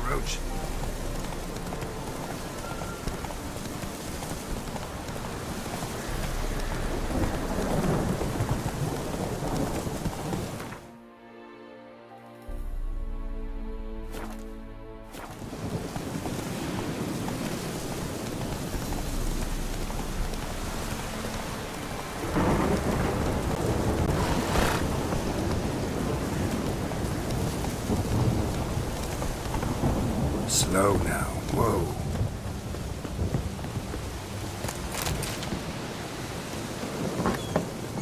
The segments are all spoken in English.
approach. Slow now. Whoa.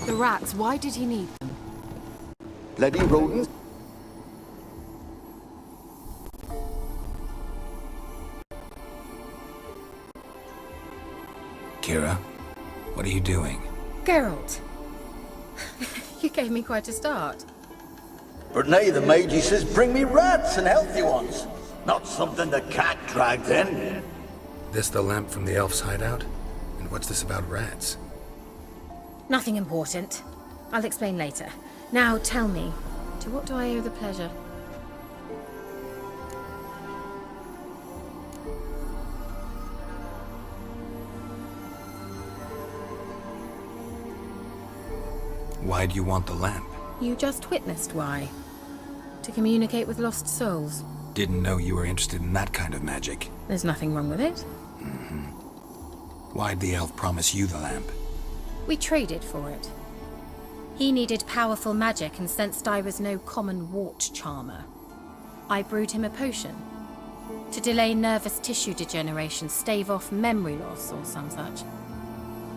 The rats, why did he need them? Bloody rodents. Kira, what are you doing? Geralt! You gave me quite a start. But now the Magi says bring me rats and healthy ones. Not something the cat dragged in. This the lamp from the elf's hideout? And what's this about rats? Nothing important. I'll explain later. Now tell me, to what do I owe the pleasure? Why do you want the lamp? You just witnessed why. To communicate with lost souls. Didn't know you were interested in that kind of magic. There's nothing wrong with it. Why'd the elf promise you the lamp? We traded for it. He needed powerful magic and sensed I was no common wart charmer. I brewed him a potion. To delay nervous tissue degeneration, stave off memory loss or some such.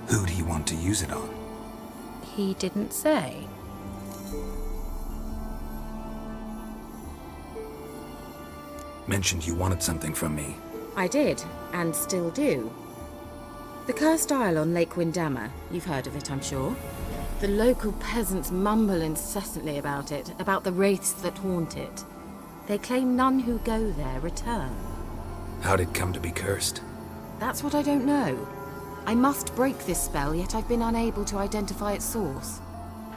Who'd he want to use it on? He didn't say. Mentioned you wanted something from me. I did, and still do. The Cursed Isle on Lake Windammer, you've heard of it, I'm sure. The local peasants mumble incessantly about it, about the wraiths that haunt it. They claim none who go there return. How'd it come to be cursed? That's what I don't know. I must break this spell, yet I've been unable to identify its source.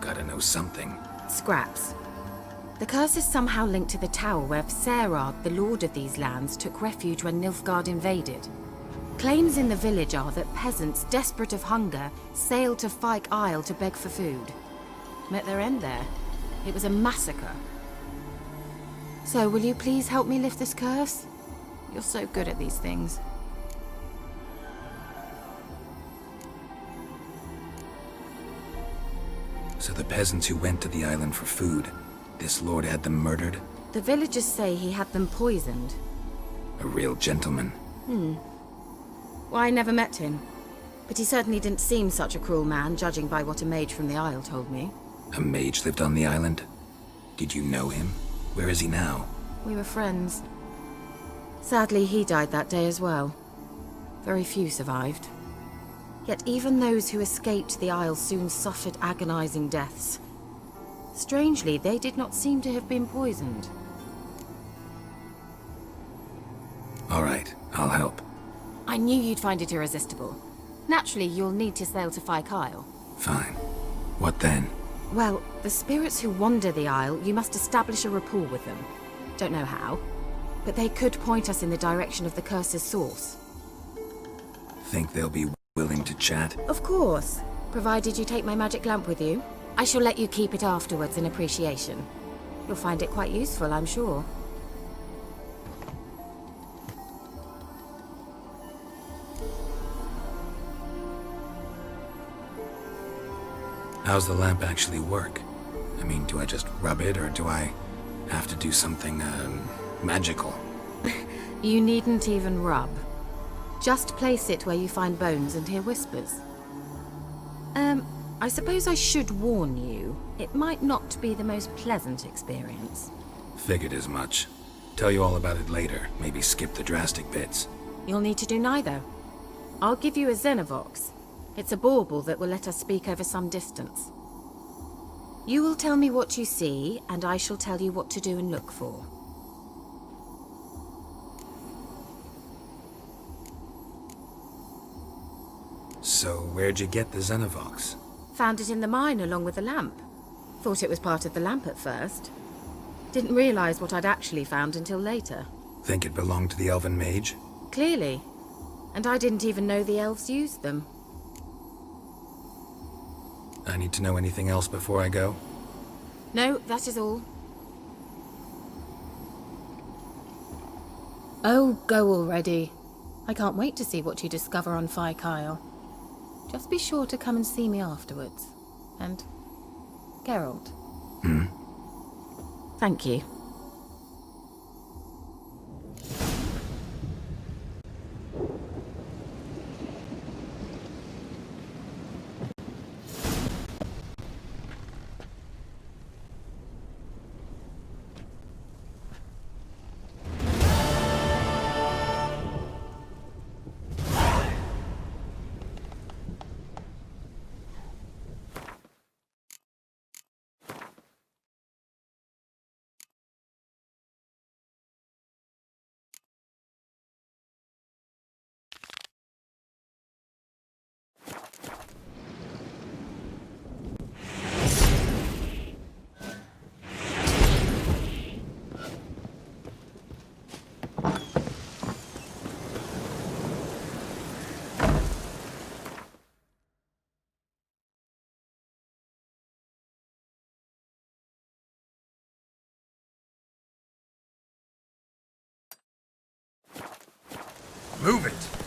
Gotta know something. Scraps. The curse is somehow linked to the tower where Serard, the lord of these lands, took refuge when Nilfgaard invaded. Claims in the village are that peasants, desperate of hunger, sailed to Fyke Isle to beg for food. Met their end there. It was a massacre. So, will you please help me lift this curse? You're so good at these things. So the peasants who went to the island for food, this lord had them murdered? The villagers say he had them poisoned. A real gentleman. Well, I never met him. But he certainly didn't seem such a cruel man, judging by what a mage from the Isle told me. A mage lived on the island? Did you know him? Where is he now? We were friends. Sadly, he died that day as well. Very few survived. Yet even those who escaped the Isle soon suffered agonizing deaths. Strangely, they did not seem to have been poisoned. All right, I'll help. I knew you'd find it irresistible. Naturally, you'll need to sail to Fyke Isle. Fine. What then? Well, the spirits who wander the Isle, you must establish a rapport with them. Don't know how, but they could point us in the direction of the curse's source. Think they'll be willing to chat? Of course, provided you take my magic lamp with you. I shall let you keep it afterwards in appreciation. You'll find it quite useful, I'm sure. How's the lamp actually work? I mean, do I just rub it, or do I have to do something, magical? You needn't even rub. Just place it where you find bones and hear whispers. I suppose I should warn you, it might not be the most pleasant experience. Figured as much. Tell you all about it later, maybe skip the drastic bits. You'll need to do neither. I'll give you a Xenovox. It's a bauble that will let us speak over some distance. You will tell me what you see, and I shall tell you what to do and look for. So, where'd you get the Xenovox? Found it in the mine along with the lamp. Thought it was part of the lamp at first. Didn't realize what I'd actually found until later. Think it belonged to the elven mage? Clearly. And I didn't even know the elves used them. I need to know anything else before I go? No, that is all. Oh, go already. I can't wait to see what you discover on Kyle. Just be sure to come and see me afterwards. And Geralt. Thank you. Move it!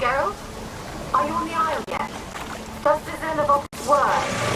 Geralt? Are you on the Isle yet? Does the Xenobox work?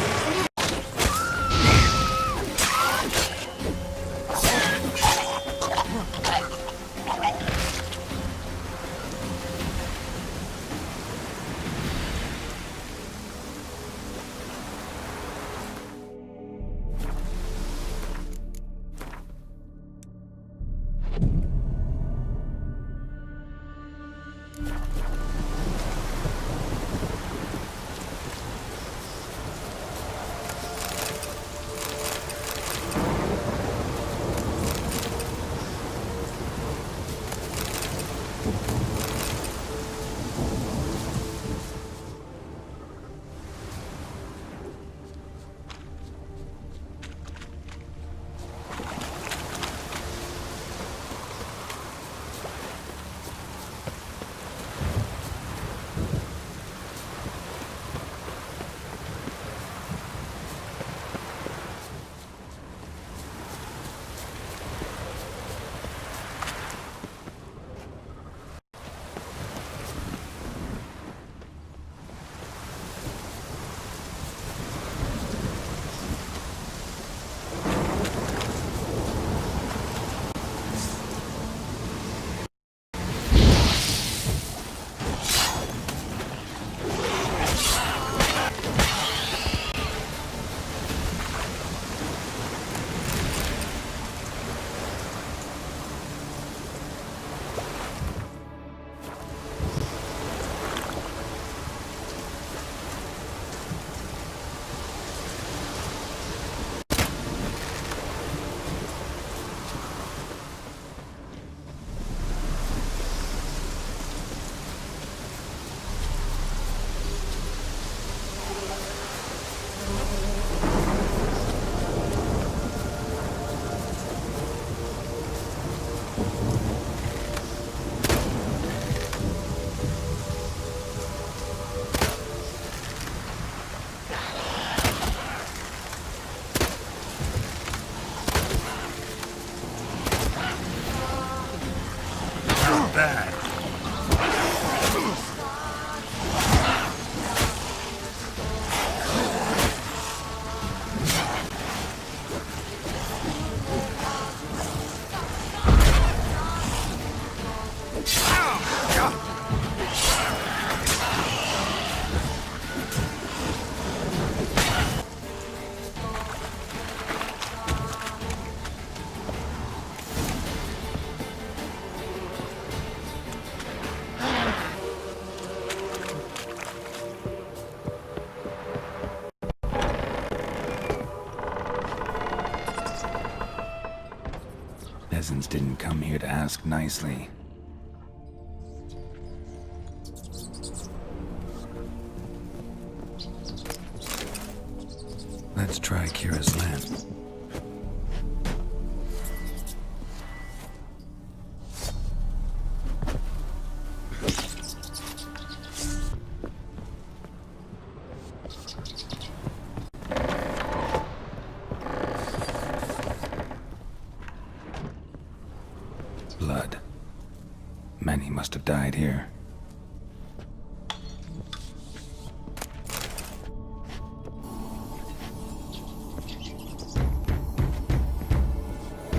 peasants didn't come here to ask nicely. Let's try Kira's lamp. Blood. Many must have died here.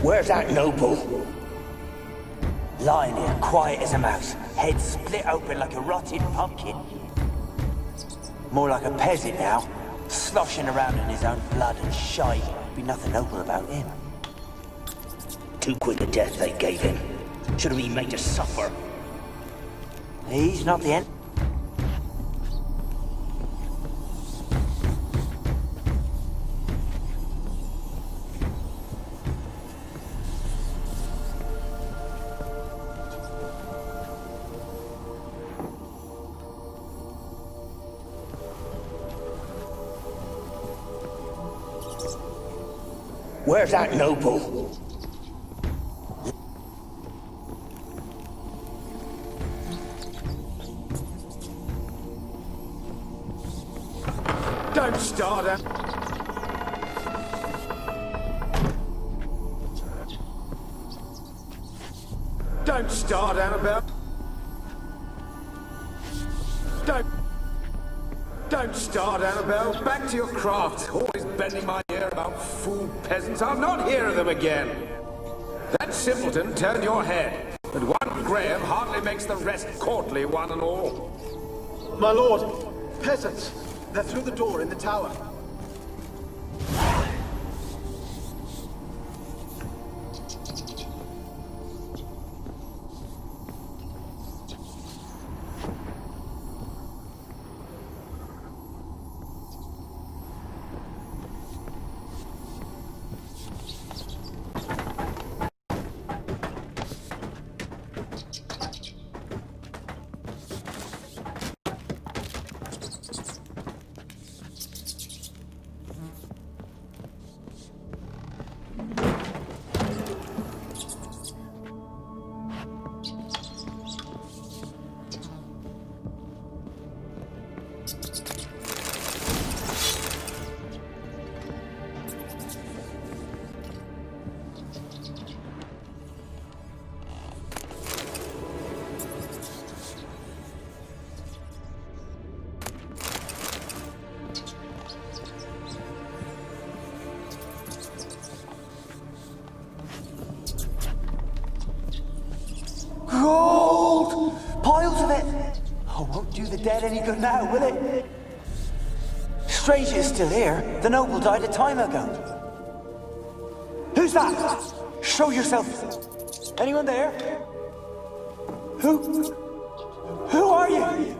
Where's that noble? Lying here, quiet as a mouse, head split open like a rotted pumpkin. More like a peasant now, sloshing around in his own blood and shite. Be nothing noble about him. Too quick a death they gave him. Should have been made to suffer. He's not the end. Where's that noble? Don't start it. Don't start, Annabelle. Don't start, Annabelle. Back to your craft. Always bending my ear about fool peasants. I'll not hear of them again. That simpleton turned your head, but one Graham hardly makes the rest courtly, one and all. My lord, peasants. They're through the door in the tower. Gold! Piles of it! Oh, won't do the dead any good now, will it? Strange it's still here. The noble died a time ago. Who's that? Show yourself. Anyone there? Who are you?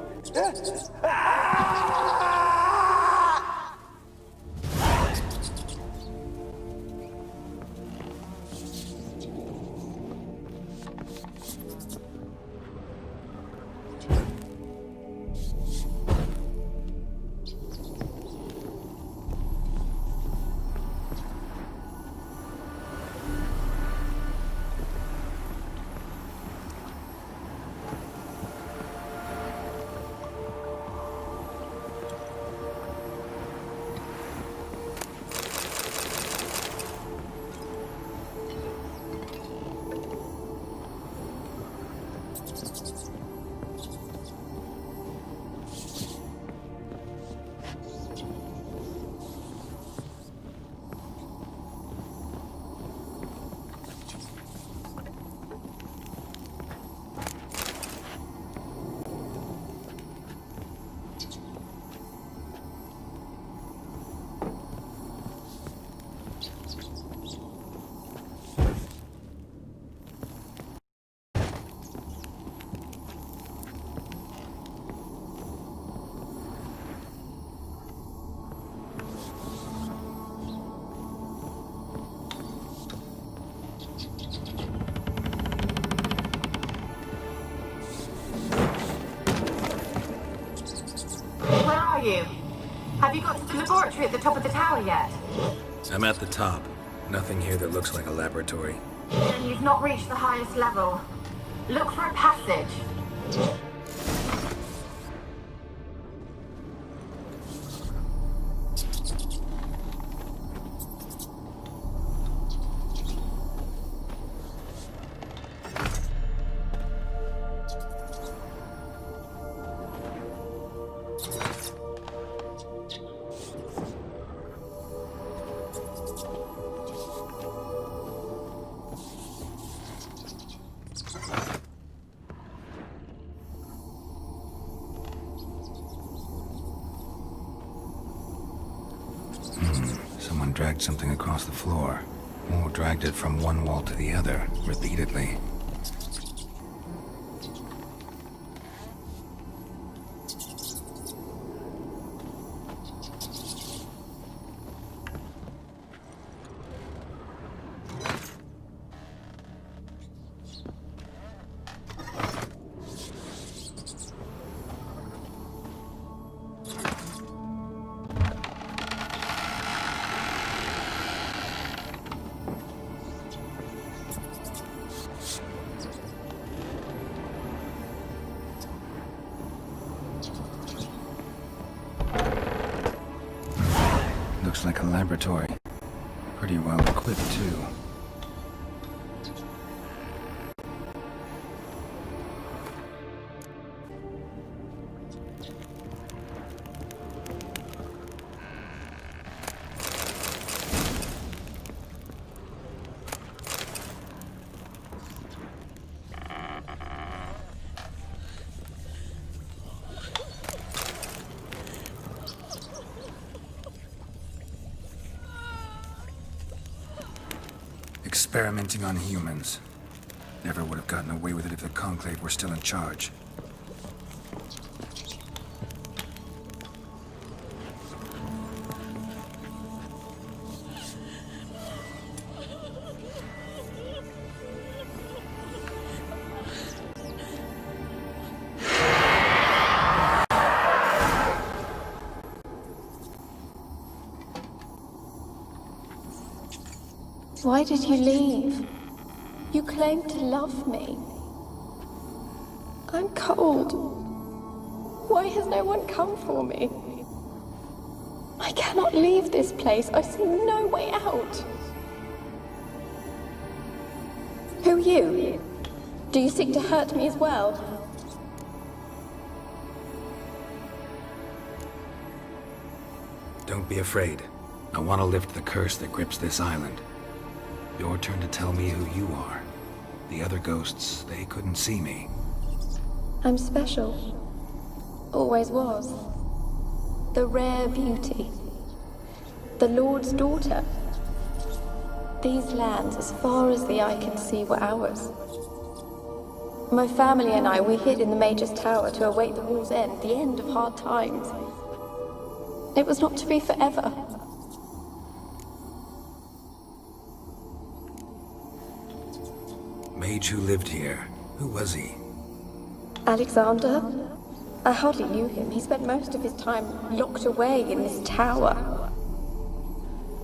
are you? Have you got to the laboratory at the top of the tower yet? I'm at the top. Nothing here that looks like a laboratory. Then you've not reached the highest level. Look for a passage. Someone dragged something across the floor, or dragged it from one wall to the other, repeatedly. Looks like a laboratory. Pretty well equipped, too. Experimenting on humans. Never would have gotten away with it if the Conclave were still in charge. Why did you leave? You claimed to love me. I'm cold. Why has no one come for me? I cannot leave this place. I see no way out. Who are you? Do you seek to hurt me as well? Don't be afraid. I want to lift the curse that grips this island. Your turn to tell me who you are. The other ghosts, they couldn't see me. I'm special. Always was. The rare beauty. The Lord's daughter. These lands, as far as the eye can see, were ours. My family and I, we hid in the Major's Tower to await the war's end, the end of hard times. It was not to be forever. Mage who lived here. Who was he? Alexander? I hardly knew him. He spent most of his time locked away in this tower.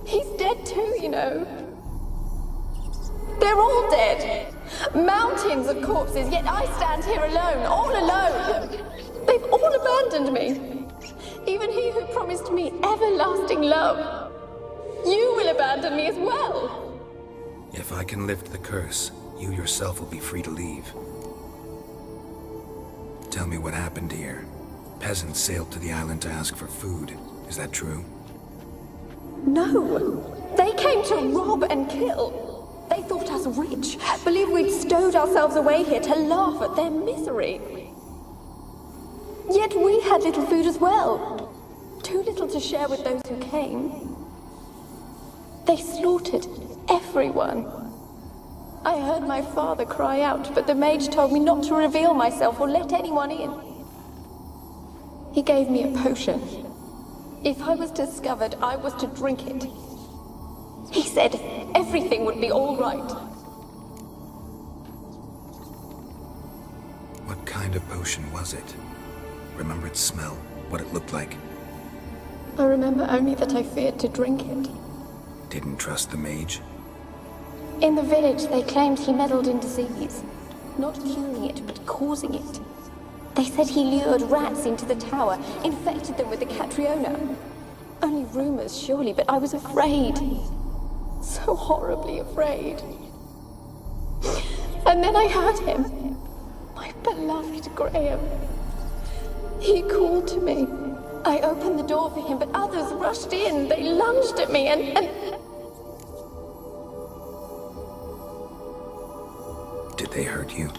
He's dead too, you know. They're all dead. Mountains of corpses, yet I stand here alone, all alone. They've all abandoned me. Even he who promised me everlasting love. You will abandon me as well. If I can lift the curse, you yourself will be free to leave. Tell me what happened here. Peasants sailed to the island to ask for food. Is that true? No. They came to rob and kill. They thought us rich, believed we'd stowed ourselves away here to laugh at their misery. Yet we had little food as well. Too little to share with those who came. They slaughtered everyone. I heard my father cry out, but the mage told me not to reveal myself or let anyone in. He gave me a potion. If I was discovered, I was to drink it. He said everything would be all right. What kind of potion was it? Remember its smell? What it looked like? I remember only that I feared to drink it. Didn't trust the mage? In the village, they claimed he meddled in disease. Not curing it, but causing it. They said he lured rats into the tower, infected them with the Catriona. Only rumors, surely, but I was afraid. So horribly afraid. And then I heard him. My beloved Graham. He called to me. I opened the door for him, but others rushed in. They lunged at me and... Did they hurt you?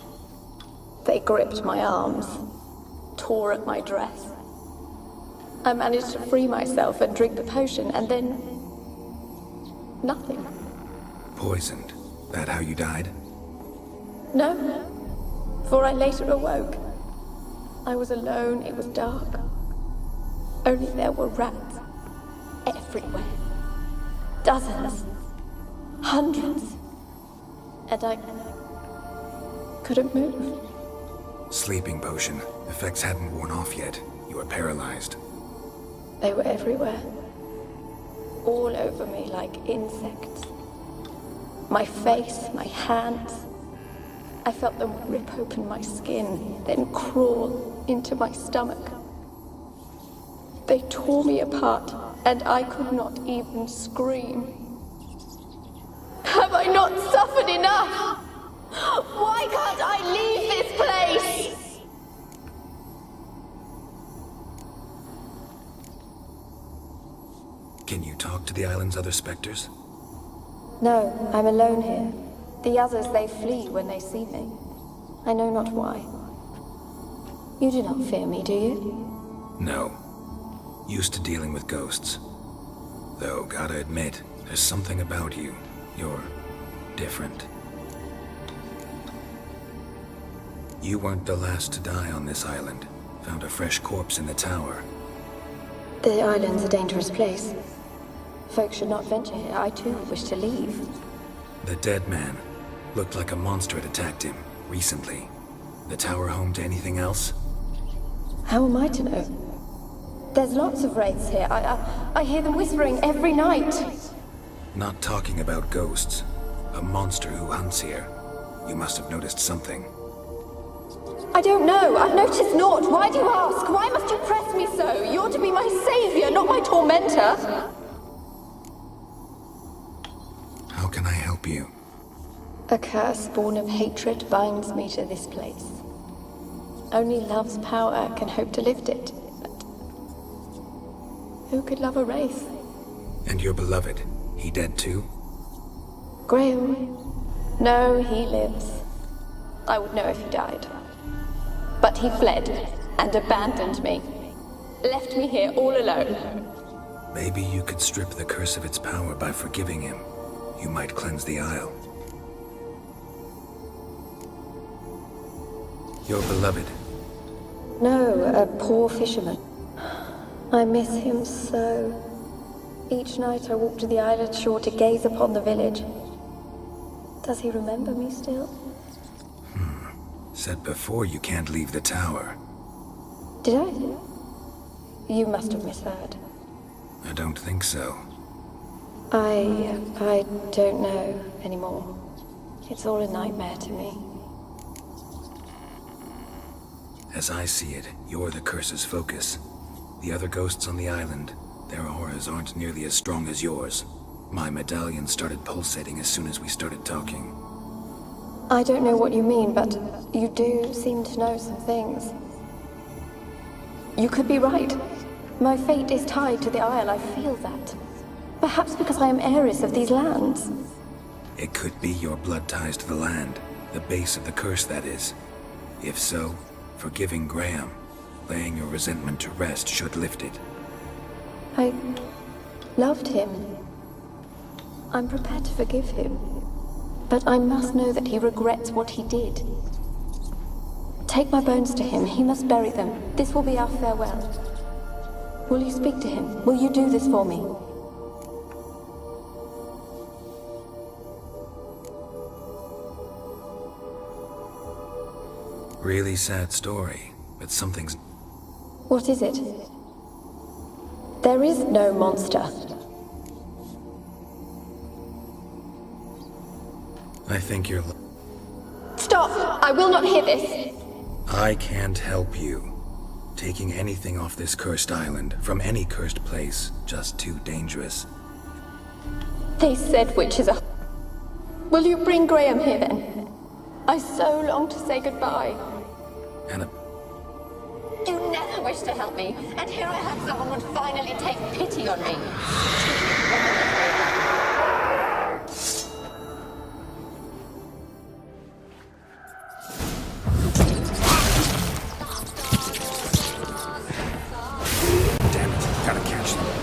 They gripped my arms, tore at my dress. I managed to free myself and drink the potion, and then... nothing. Poisoned? That how you died? No, for I later awoke. I was alone, it was dark. Only there were rats. Everywhere. Dozens. Hundreds. And I couldn't move. Sleeping potion. Effects hadn't worn off yet. You were paralyzed. They were everywhere. All over me like insects. My face, my hands. I felt them rip open my skin, then crawl into my stomach. They tore me apart, and I could not even scream. Have I not suffered enough? Why can't I leave this place? Can you talk to the island's other specters? No, I'm alone here. The others, they flee when they see me. I know not why. You do not fear me, do you? No. Used to dealing with ghosts. Though, gotta admit, there's something about you. You're different. You weren't the last to die on this island. Found a fresh corpse in the tower. The island's a dangerous place. Folks should not venture here. I too wish to leave. The dead man. Looked like a monster had attacked him, recently. The tower home to anything else? How am I to know? There's lots of wraiths here. I hear them whispering every night. Not talking about ghosts. A monster who hunts here. You must have noticed something. I don't know. I've noticed naught. Why do you ask? Why must you press me so? You're to be my savior, not my tormentor. How can I help you? A curse born of hatred binds me to this place. Only love's power can hope to lift it. But who could love a wraith? And your beloved, he dead too? Graham? No, he lives. I would know if he died. But he fled and abandoned me. Left me here all alone. Maybe you could strip the curse of its power by forgiving him. You might cleanse the Isle. Your beloved. No, a poor fisherman. I miss him so. Each night I walk to the island shore to gaze upon the village. Does he remember me still? Said before you can't leave the tower. Did I? You must have misheard. I don't think so. I don't know anymore. It's all a nightmare to me. As I see it, you're the curse's focus. The other ghosts on the island, their auras aren't nearly as strong as yours. My medallion started pulsating as soon as we started talking. I don't know what you mean, but you do seem to know some things. You could be right. My fate is tied to the Isle, I feel that. Perhaps because I am heiress of these lands. It could be your blood ties to the land, the base of the curse, that is. If so, forgiving Graham, laying your resentment to rest should lift it. I loved him. I'm prepared to forgive him. But I must know that he regrets what he did. Take my bones to him. He must bury them. This will be our farewell. Will you speak to him? Will you do this for me? Really sad story, but something's... What is it? There is no monster. I think you're... Stop! I will not hear this! I can't help you. Taking anything off this cursed island, from any cursed place, just too dangerous. They said witches are... Will you bring Graham here then? I so long to say goodbye. Anna... You never wished to help me, and here I have someone would finally take pity on me. Damn it, gotta catch them.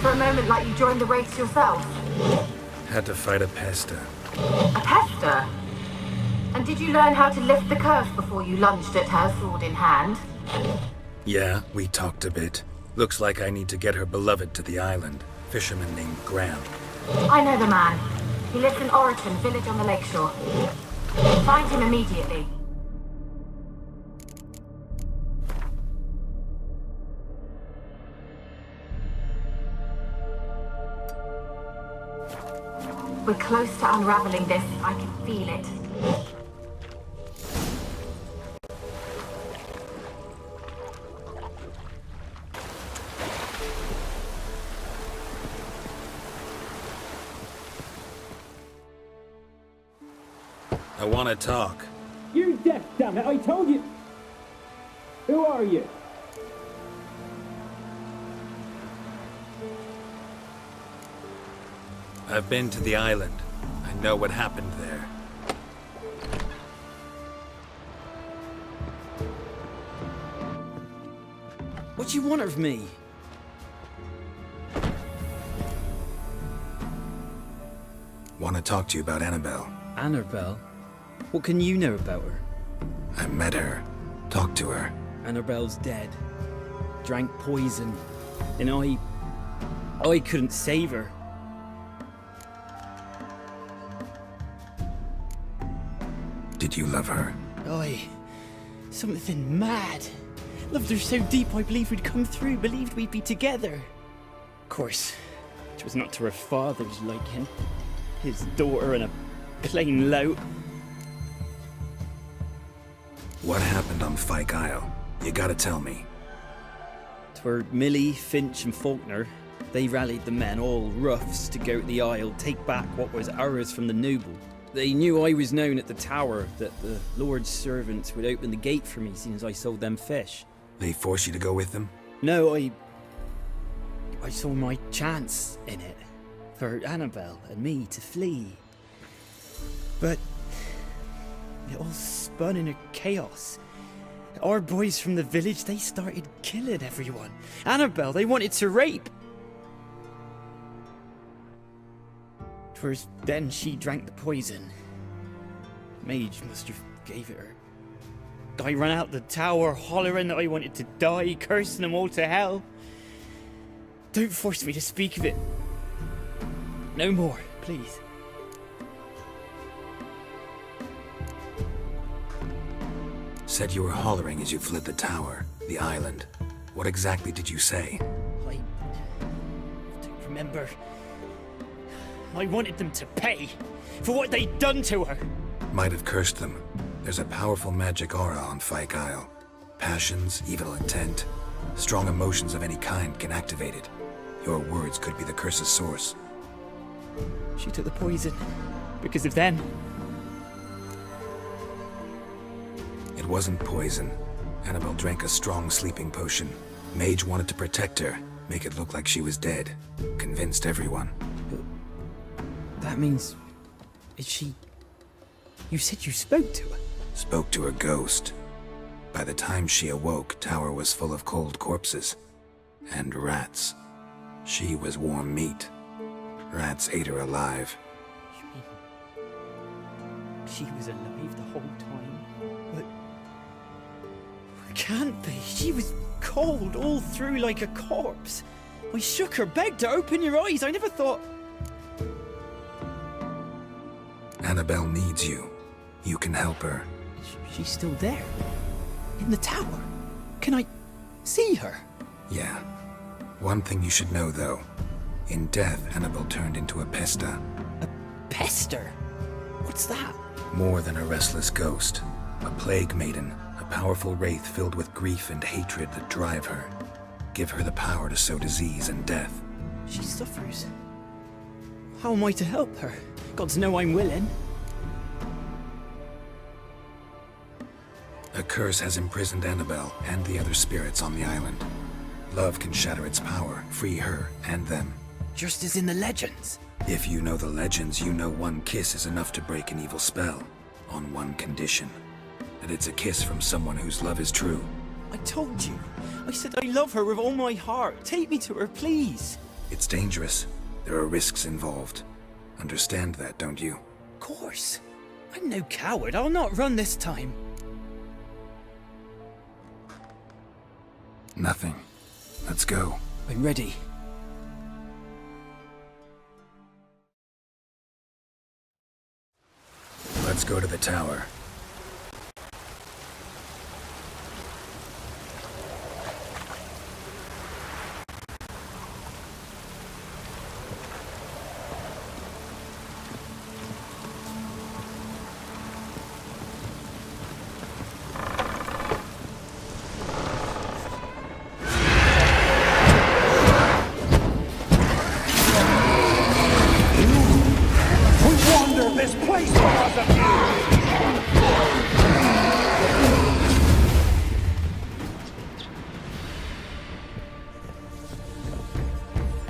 For a moment like you joined the race yourself. Had to fight a pester. A pester? And did you learn how to lift the curse before you lunged at her, sword in hand? Yeah, we talked a bit. Looks like I need to get her beloved to the island. Fisherman named Graham. I know the man. He lives in Oriton, village on the lakeshore. Find him immediately. We're close to unraveling this. I can feel it. I want to talk. You're deaf, damn it! I told you! Who are you? I've been to the island. I know what happened there. What do you want of me? Want to talk to you about Annabelle. Annabelle? What can you know about her? I met her. Talked to her. Annabelle's dead. Drank poison. And I couldn't save her. Did you love her? Something mad. Loved her so deep I believed we'd come through, believed we'd be together. Of course, it was not to her father's liking. His daughter and a plain lout. What happened on Fyke Isle? You gotta tell me. 'Twere Millie, Finch and Faulkner. They rallied the men, all roughs, to go to the Isle, take back what was ours from the noble. They knew I was known at the tower, that the Lord's servants would open the gate for me since I sold them fish. They force you to go with them? No, I saw my chance in it, for Annabelle and me to flee. But it all spun in a chaos. Our boys from the village, they started killing everyone. Annabelle, they wanted to rape. 'Twas then she drank the poison. Mage must have gave it her. I ran out the tower hollering that I wanted to die, cursing them all to hell. Don't force me to speak of it. No more, please. Said you were hollering as you fled the tower, the island. What exactly did you say? I don't remember. I wanted them to pay for what they'd done to her. Might have cursed them. There's a powerful magic aura on Fyke Isle. Passions, evil intent, strong emotions of any kind can activate it. Your words could be the curse's source. She took the poison because of them. It wasn't poison. Annabelle drank a strong sleeping potion. Mage wanted to protect her, make it look like she was dead. Convinced everyone. That means... is she... You said you spoke to her? Spoke to a ghost. By the time she awoke, tower was full of cold corpses. And rats. She was warm meat. Rats ate her alive. You mean... she was alive the whole time? But... it can't be. She was cold all through like a corpse. I shook her, begged her, open your eyes. I never thought... Annabelle needs you. You can help her. She's still there? In the tower? Can I see her? Yeah. One thing you should know, though. In death, Annabelle turned into a pesta. A pester? What's that? More than a restless ghost. A plague maiden. A powerful wraith filled with grief and hatred that drive her. Give her the power to sow disease and death. She suffers. How am I to help her? Gods know I'm willing. A curse has imprisoned Annabelle and the other spirits on the island. Love can shatter its power, free her and them. Just as in the legends. If you know the legends, you know one kiss is enough to break an evil spell. On one condition. That it's a kiss from someone whose love is true. I told you. I said I love her with all my heart. Take me to her, please. It's dangerous. There are risks involved. Understand that, don't you? Of course. I'm no coward. I'll not run this time. Nothing. Let's go. I'm ready. Let's go to the tower.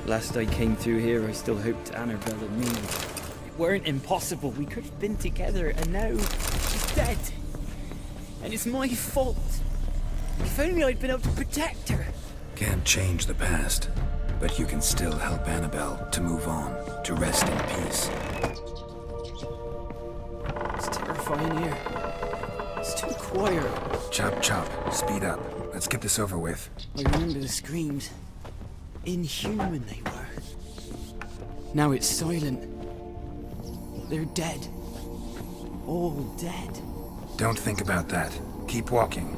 Last I came through here, I still hoped Annabelle and me. It weren't impossible. We could have been together, and now she's dead. And it's my fault. If only I'd been able to protect her. Can't change the past, but you can still help Annabelle to move on, to rest in peace. It's terrifying here. It's too quiet. Chop, chop. Speed up. Let's get this over with. I remember the screams. Inhuman they were. Now it's silent. They're dead. All dead. Don't think about that. Keep walking.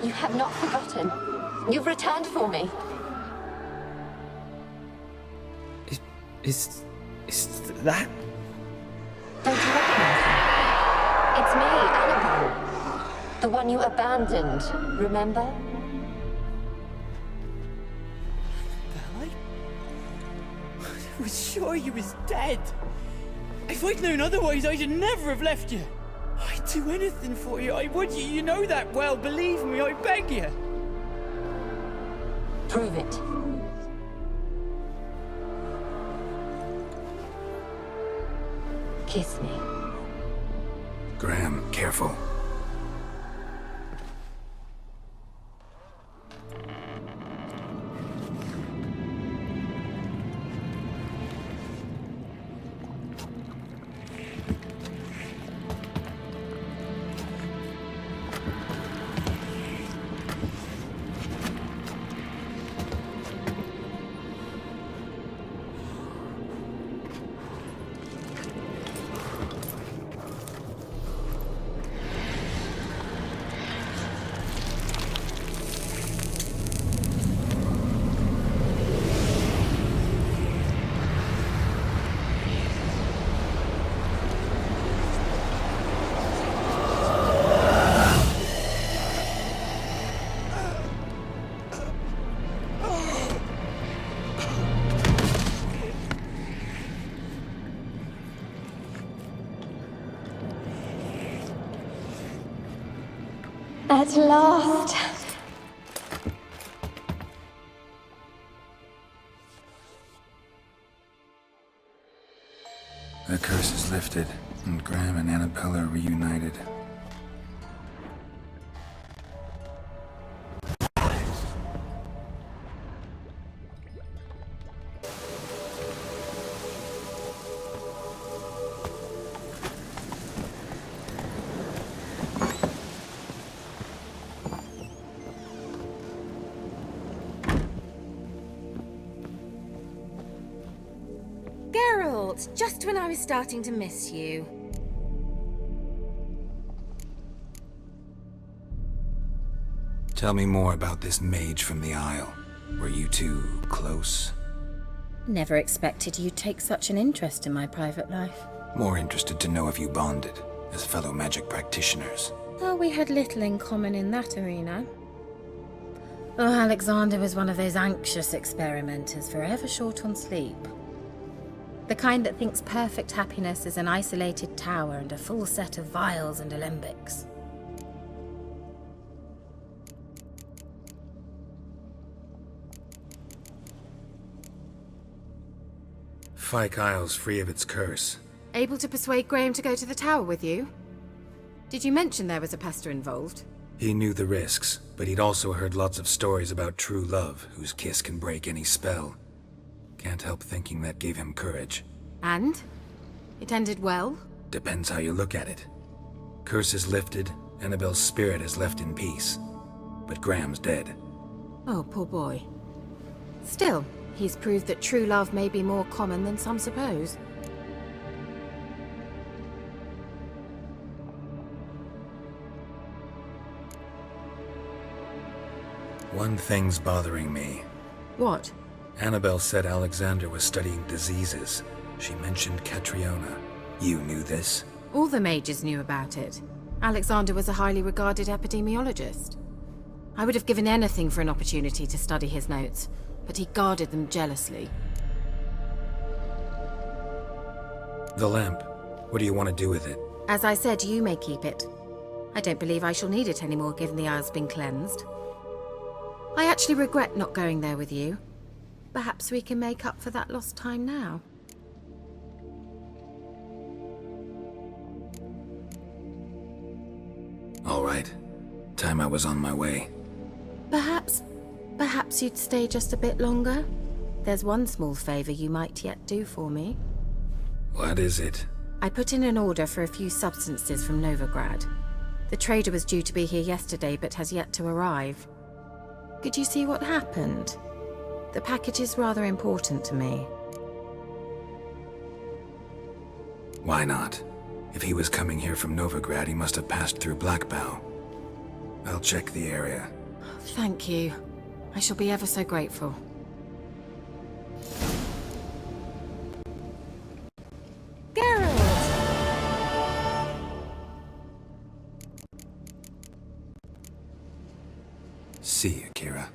You have not forgotten. You've returned for me. Is that? Don't you recognize me? It's me, Annabelle. The one you abandoned, remember? I was sure you was dead. If I'd known otherwise, I'd never have left you. I'd do anything for you. I would. You know that well. Believe me, I beg you. Prove it. Kiss me. Graham, careful. At last. The curse is lifted, and Graham and Annabelle are reunited. Just when I was starting to miss you. Tell me more about this mage from the Isle. Were you two close? Never expected you'd take such an interest in my private life. More interested to know if you bonded, as fellow magic practitioners. Oh, we had little in common in that arena. Oh, Alexander was one of those anxious experimenters, forever short on sleep. The kind that thinks perfect happiness is an isolated tower and a full set of vials and alembics. Fyke Isle's free of its curse. Able to persuade Graham to go to the tower with you? Did you mention there was a pester involved? He knew the risks, but he'd also heard lots of stories about true love, whose kiss can break any spell. Can't help thinking that gave him courage. And? It ended well? Depends how you look at it. Curse is lifted, Annabelle's spirit is left in peace. But Graham's dead. Oh, poor boy. Still, he's proved that true love may be more common than some suppose. One thing's bothering me. What? Annabelle said Alexander was studying diseases. She mentioned Catriona. You knew this? All the mages knew about it. Alexander was a highly regarded epidemiologist. I would have given anything for an opportunity to study his notes, but he guarded them jealously. The lamp. What do you want to do with it? As I said, you may keep it. I don't believe I shall need it anymore, given the Isle's been cleansed. I actually regret not going there with you. Perhaps we can make up for that lost time now. All right. Time I was on my way. Perhaps you'd stay just a bit longer? There's one small favor you might yet do for me. What is it? I put in an order for a few substances from Novigrad. The trader was due to be here yesterday, but has yet to arrive. Could you see what happened? The package is rather important to me. Why not? If he was coming here from Novigrad, he must have passed through Blackbow. I'll check the area. Thank you. I shall be ever so grateful. Geralt! See you, Kira.